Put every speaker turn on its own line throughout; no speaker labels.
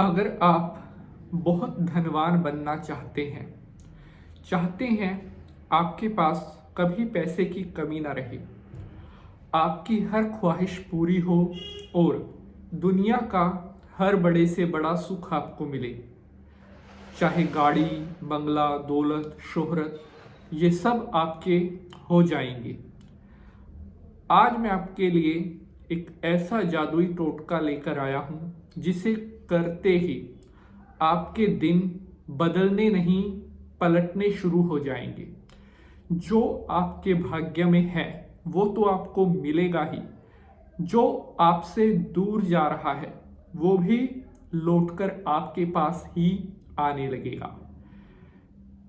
अगर आप बहुत धनवान बनना चाहते हैं आपके पास कभी पैसे की कमी ना रहे, आपकी हर ख्वाहिश पूरी हो और दुनिया का हर बड़े से बड़ा सुख आपको मिले, चाहे गाड़ी, बंगला, दौलत, शोहरत, ये सब आपके हो जाएंगे। आज मैं आपके लिए एक ऐसा जादुई टोटका लेकर आया हूँ जिसे करते ही आपके दिन बदलने नहीं पलटने शुरू हो जाएंगे। जो आपके भाग्य में है वो तो आपको मिलेगा ही, जो आपसे दूर जा रहा है वो भी लौटकर आपके पास ही आने लगेगा।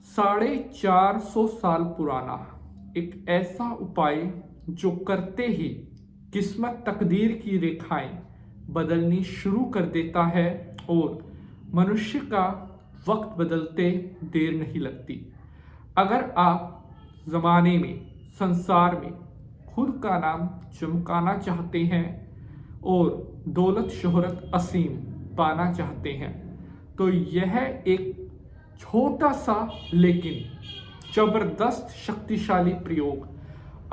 450 साल पुराना एक ऐसा उपाय जो करते ही किस्मत तकदीर की रेखाएं बदलनी शुरू कर देता है और मनुष्य का वक्त बदलते देर नहीं लगती। अगर आप ज़माने में, संसार में खुद का नाम चमकाना चाहते हैं और दौलत शोहरत असीम पाना चाहते हैं तो यह एक छोटा सा लेकिन जबरदस्त शक्तिशाली प्रयोग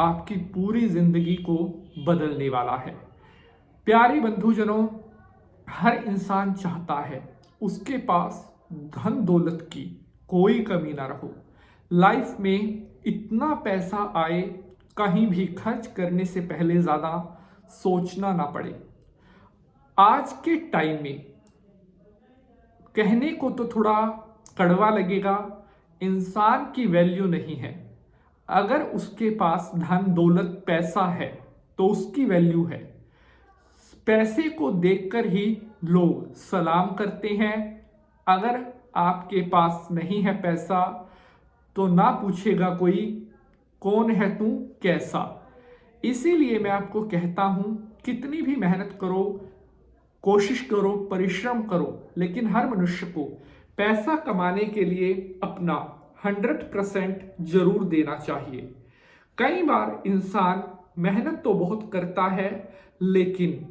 आपकी पूरी जिंदगी को बदलने वाला है। प्यारे बंधुजनों, हर इंसान चाहता है उसके पास धन दौलत की कोई कमी ना रहो, लाइफ में इतना पैसा आए कहीं भी खर्च करने से पहले ज़्यादा सोचना ना पड़े। आज के टाइम में कहने को तो थोड़ा कड़वा लगेगा, इंसान की वैल्यू नहीं है। अगर उसके पास धन दौलत पैसा है तो उसकी वैल्यू है। पैसे को देखकर ही लोग सलाम करते हैं। अगर आपके पास नहीं है पैसा तो ना पूछेगा कोई कौन है तू कैसा। इसीलिए मैं आपको कहता हूं, कितनी भी मेहनत करो, कोशिश करो, परिश्रम करो, लेकिन हर मनुष्य को पैसा कमाने के लिए अपना 100% जरूर देना चाहिए। कई बार इंसान मेहनत तो बहुत करता है लेकिन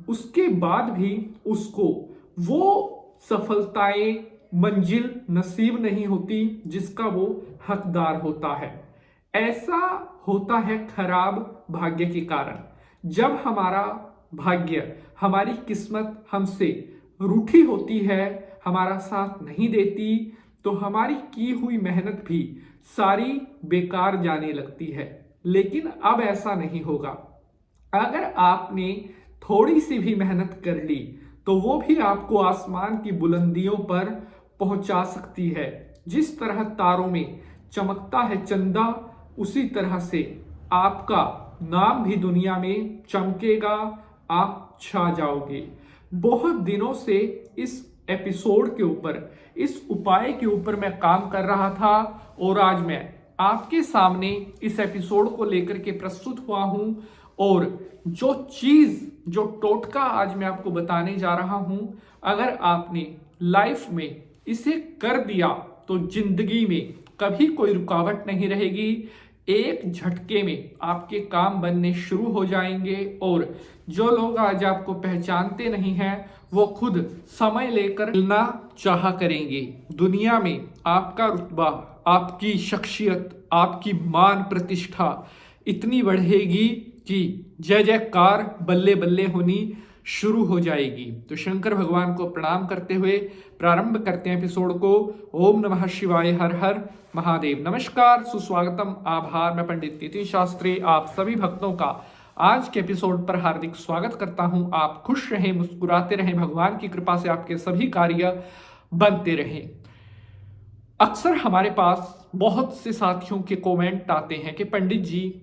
उसके बाद भी उसको वो सफलताएं, मंजिल नसीब नहीं होती जिसका वो हकदार होता है। ऐसा होता है खराब भाग्य के कारण। जब हमारा भाग्य, हमारी किस्मत हमसे रूठी होती है, हमारा साथ नहीं देती, तो हमारी की हुई मेहनत भी सारी बेकार जाने लगती है। लेकिन अब ऐसा नहीं होगा। अगर आपने थोड़ी सी भी मेहनत कर ली तो वो भी आपको आसमान की बुलंदियों पर पहुंचा सकती है। जिस तरह तारों में चमकता है चंदा, उसी तरह से आपका नाम भी दुनिया में चमकेगा, आप छा जाओगे। बहुत दिनों से इस एपिसोड के ऊपर, इस उपाय के ऊपर मैं काम कर रहा था और आज मैं आपके सामने इस एपिसोड को लेकर के प्रस्तुत हुआ हूं। और जो चीज, जो टोटका आज मैं आपको बताने जा रहा हूं, अगर आपने लाइफ में इसे कर दिया तो जिंदगी में कभी कोई रुकावट नहीं रहेगी। एक झटके में आपके काम बनने शुरू हो जाएंगे और जो लोग आज आपको पहचानते नहीं हैं वो खुद समय लेकर मिलना चाहा करेंगे। दुनिया में आपका रुतबा, आपकी शख्सियत, आपकी मान प्रतिष्ठा इतनी बढ़ेगी कि जय जयकार बल्ले बल्ले होनी शुरू हो जाएगी। तो शंकर भगवान को प्रणाम करते हुए प्रारंभ करते हैं एपिसोड को। ओम नमः शिवाय, हर हर महादेव। नमस्कार, सुस्वागतम, आभार। मैं पंडित नितिन शास्त्री आप सभी भक्तों का आज के एपिसोड पर हार्दिक स्वागत करता हूं। आप खुश रहें, मुस्कुराते रहें, भगवान की कृपा से आपके सभी कार्य बनते रहें। अक्सर हमारे पास बहुत से साथियों के कमेंट आते हैं कि पंडित जी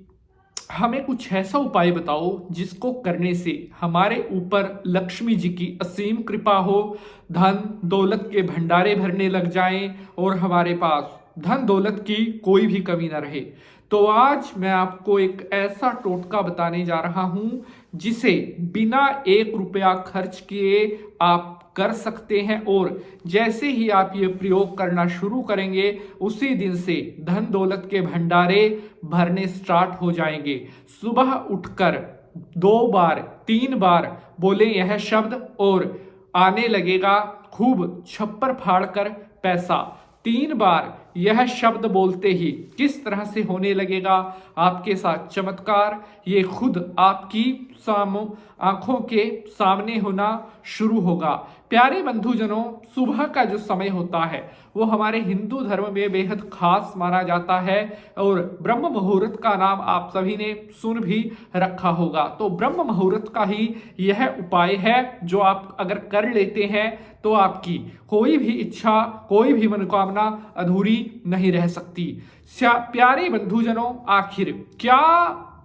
हमें कुछ ऐसा उपाय बताओ जिसको करने से हमारे ऊपर लक्ष्मी जी की असीम कृपा हो, धन दौलत के भंडारे भरने लग जाएं और हमारे पास धन दौलत की कोई भी कमी ना रहे। तो आज मैं आपको एक ऐसा टोटका बताने जा रहा हूं जिसे बिना 1 रुपया खर्च किए आप कर सकते हैं और जैसे ही आप ये प्रयोग करना शुरू करेंगे उसी दिन से धन दौलत के भंडारे भरने स्टार्ट हो जाएंगे। सुबह उठकर 2 बार 3 बार बोले यह शब्द और आने लगेगा खूब छप्पर फाड़ कर पैसा। 3 बार यह शब्द बोलते ही किस तरह से होने लगेगा आपके साथ चमत्कार, ये खुद आपकी आंखों के सामने होना शुरू होगा। प्यारे बंधुजनों, सुबह का जो समय होता है वो हमारे हिंदू धर्म में बेहद खास माना जाता है और ब्रह्म मुहूर्त का नाम आप सभी ने सुन भी रखा होगा। तो ब्रह्म मुहूर्त का ही यह उपाय है जो आप अगर कर लेते हैं तो आपकी कोई भी इच्छा, कोई भी मनोकामना अधूरी नहीं रह सकती। प्यारे बंधुजनों, आखिर क्या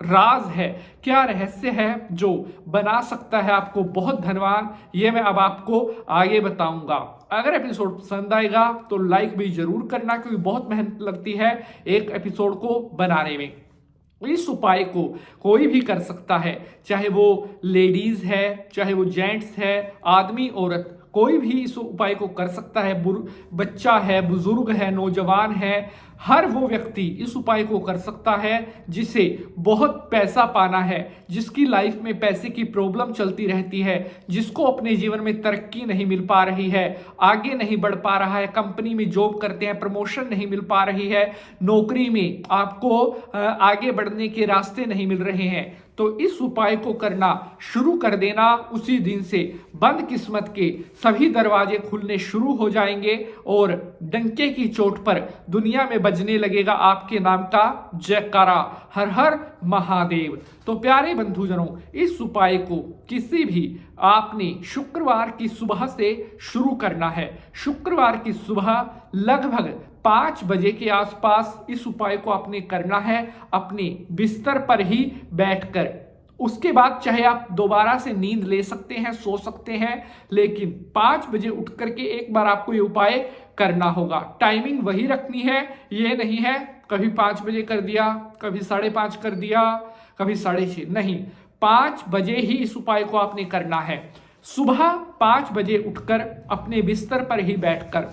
राज है, क्या रहस्य है जो बना सकता है आपको बहुत धनवान, ये मैं अब आपको आगे बताऊंगा। अगर एपिसोड पसंद आएगा तो लाइक भी जरूर करना, क्योंकि बहुत मेहनत लगती है एक एपिसोड को बनाने में। इस उपाय को कोई भी कर सकता है, चाहे वो लेडीज है, चाहे वो जेंट्स है, आदमी औरत, कोई भी इस उपाय को कर सकता है। बच्चा है, बुजुर्ग है, नौजवान है, हर वो व्यक्ति इस उपाय को कर सकता है जिसे बहुत पैसा पाना है, जिसकी लाइफ में पैसे की प्रॉब्लम चलती रहती है, जिसको अपने जीवन में तरक्की नहीं मिल पा रही है, आगे नहीं बढ़ पा रहा है, कंपनी में जॉब करते हैं प्रमोशन नहीं मिल पा रही है, नौकरी में आपको आगे बढ़ने के रास्ते नहीं मिल रहे हैं, तो इस उपाय को करना शुरू कर देना। उसी दिन से बंद किस्मत के सभी दरवाजे खुलने शुरू हो जाएंगे और डंके की चोट पर दुनिया में बजने लगेगा आपके नाम का जयकारा, हर हर महादेव। तो प्यारे बंधुजनों, इस उपाय को किसी भी आपने शुक्रवार की सुबह से शुरू करना है। शुक्रवार की सुबह लगभग 5 बजे के आसपास इस उपाय को आपने करना है, अपने बिस्तर पर ही बैठकर। उसके बाद चाहे आप दोबारा से नींद ले सकते हैं, सो सकते हैं, लेकिन 5 बजे उठ करके एक बार आपको ये उपाय करना होगा। टाइमिंग वही रखनी है, ये नहीं है कभी 5 बजे कर दिया, कभी 5:30 कर दिया, कभी 6:30, नहीं, 5 बजे ही इस उपाय को आपने करना है। सुबह 5 बजे उठकर अपने बिस्तर पर ही बैठकर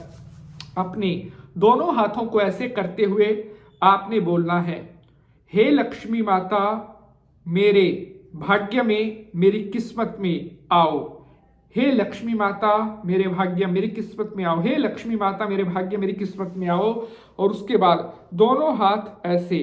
अपने दोनों हाथों को ऐसे करते हुए आपने बोलना है, हे लक्ष्मी माता, मेरे भाग्य में, मेरी किस्मत में आओ। हे लक्ष्मी माता, मेरे भाग्य मेरी किस्मत में आओ। हे लक्ष्मी माता, मेरे भाग्य मेरी किस्मत में आओ। और उसके बाद दोनों हाथ ऐसे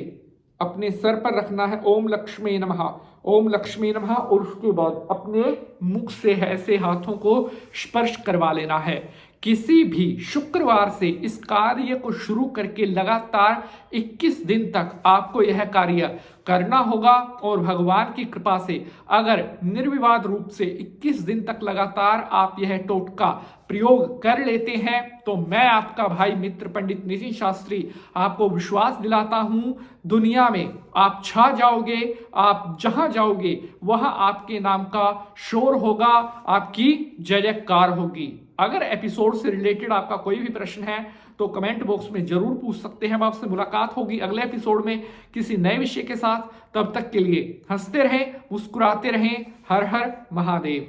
अपने सर पर रखना है, ओम लक्ष्मी नमः, ओम लक्ष्मी नमः। और उसके बाद अपने मुख से ऐसे हाथों को स्पर्श करवा लेना है। किसी भी शुक्रवार से इस कार्य को शुरू करके लगातार 21 दिन तक आपको यह कार्य करना होगा। और भगवान की कृपा से अगर निर्विवाद रूप से 21 दिन तक लगातार आप यह टोटका प्रयोग कर लेते हैं तो मैं आपका भाई मित्र पंडित नितिन शास्त्री आपको विश्वास दिलाता हूं, दुनिया में आप छा जाओगे। आप जहां जाओगे वहां आपके नाम का शोर होगा, आपकी जय जयकार होगी। अगर एपिसोड से रिलेटेड आपका कोई भी प्रश्न है तो कमेंट बॉक्स में जरूर पूछ सकते हैं। आपसे मुलाकात होगी अगले एपिसोड में किसी नए विषय के साथ। तब तक के लिए हंसते रहें, मुस्कुराते रहें। हर हर महादेव।